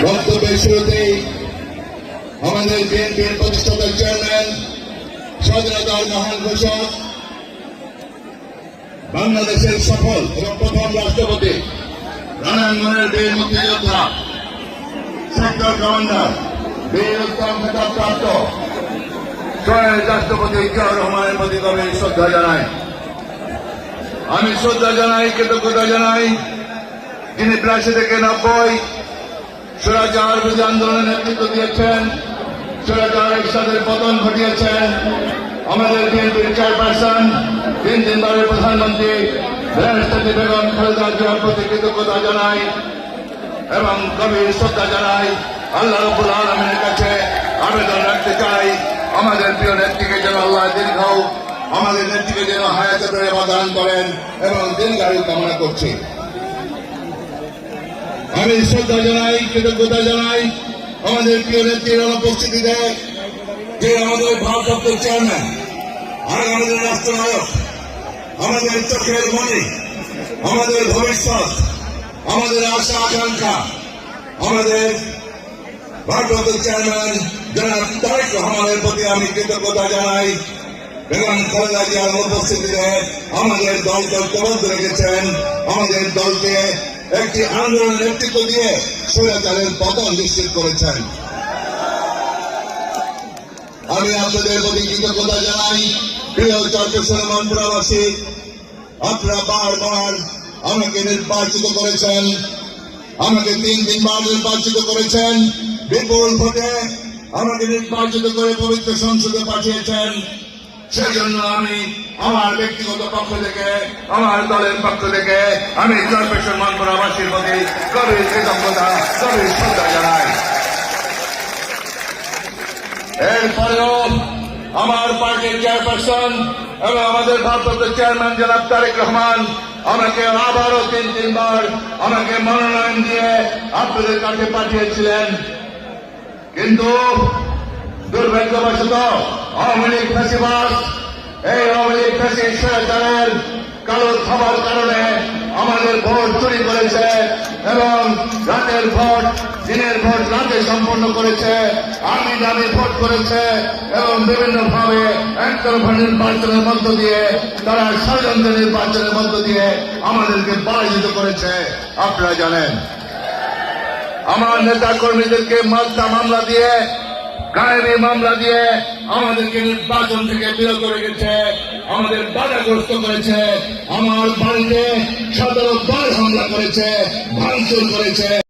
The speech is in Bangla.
বক্তব্যের শুরুতেই আমাদের বিএনপির প্রতিষ্ঠাতা চেয়ারম্যান, স্বাধীনতার মহান ঘোষক, বাংলাদেশের সফল এবং প্রথম রাষ্ট্রপতি, রণাঙ্গনের বীর মুক্তিযোদ্ধা, সেক্টর কমান্ডার, বীর উত্তম খেতাবপ্রাপ্ত শহীদ রাষ্ট্রপতি জিয়াউর রহমানের প্রতি গভীর শ্রদ্ধা জানাই। আমি শ্রদ্ধা জানাই, কৃতজ্ঞতা জানাই, যিনি ৮২ থেকে ৯০ স্বৈরাচার বিরোধী আন্দোলনের নেতৃত্ব দিয়েছেন, স্বৈরাচার এরশাদের পতন ঘটিয়েছেন। আমাদের বিএনপির চেয়ারপারসন, ৩ বারের প্রধানমন্ত্রী দেশনেত্রী বেগম খালেদা জিয়ার প্রতি কৃতজ্ঞতা জানাই এবং গভীর শ্রদ্ধা জানাই। আল্লাহ রাব্বুল আলামিনের কাছে আবেদন রাখতে চাই, আমাদের প্রিয় নেত্রীকে যেন আল্লাহ দীর্ঘ, আমাদের নেত্রীকে যেন হায়াতে দয়াবা দান করেন এবং দীর্ঘায়ু কামনা করছি। আমি শ্রদ্ধা জানাই, কৃতজ্ঞতা জানাই আমাদের প্রিয় নেত্রীর অনুপস্থিতিতে, যে আমাদের ভারপ্রাপ্ত চেয়ারম্যান, আর আমাদের রাষ্ট্রনায়ক, আমাদের চোখের মণি, আমাদের ভবিষ্যৎ, আমাদের আশা আকাঙ্ক্ষা, আমাদের ভারপ্রাপ্ত চেয়ারম্যান জনাব তারেক রহমানের প্রতি আমি কৃতজ্ঞতা জানাই। বেগম খালেদা জিয়ার অনুপস্থিতিতে আমাদের দলকে ঐক্যবদ্ধ রেখেছেন, আমাদের দলকে একটি আন্দোলনের নেতৃত্ব দিয়ে স্বৈরাচারের পতন নিশ্চিত করেছেন। আমি আপনাদের প্রতি কৃতজ্ঞতা জানাই। প্রিয় চট্টগ্রাম মন্ত্রণাবাসী, আপনারা বারবার আমাকে নির্বাচিত করেছেন, আমাকে ৩ বার নির্বাচিত করেছেন, বিপুল ভোটে আমাকে নির্বাচিত করে পবিত্র সংসদে পাঠিয়েছেন। সেজন্য আমি আমার ব্যক্তিগত পক্ষ থেকে, আমার দলের পক্ষ থেকে আমি চট্টগ্রাম মন্ত্রণাবাসীর প্রতি গভীর কৃতজ্ঞতা, গভীর শ্রদ্ধা জানাই। এরপরেও আমার পার্টির চেয়ারপারসন এবং আমাদের ভারপ্রাপ্ত চেয়ারম্যান জনাব তারেক রহমান আমাকে আবারও ৩ বার আমাকে মনোনয়ন দিয়ে আপনাদের কাছে পাঠিয়েছিলেন, কিন্তু দুর্ভাগ্যবশত আওয়ামী লীগ ফ্যাসিবাদ, এই আওয়ামী লীগ ফ্যাসিস্ট স্বৈরাচারের কালো থাবার কারণে আমাদের ভোট চুরি করেছে এবং রাতের ভোট দিনের ভোট রাতে সম্পন্ন করেছে, আমি দামি ভোট করেছে এবং বিভিন্নভাবে একতরফা নির্বাচনের মধ্য দিয়ে, তারা ষড়যন্ত্র নির্বাচনের মধ্য দিয়ে আমাদেরকে পরাজিত করেছে। আপনারা জানেন, আমার নেতা কর্মীদেরকে মিথ্যা মামলা দিয়ে, গায়েবী মামলা দিয়ে আমাদেরকে নির্বাচন থেকে বিরত রেখেছে, আমাদের বাধাগ্রস্ত করেছে, আমার বাড়িতে ১৭ বার হামলা করেছে, ভাঙচুর করেছে।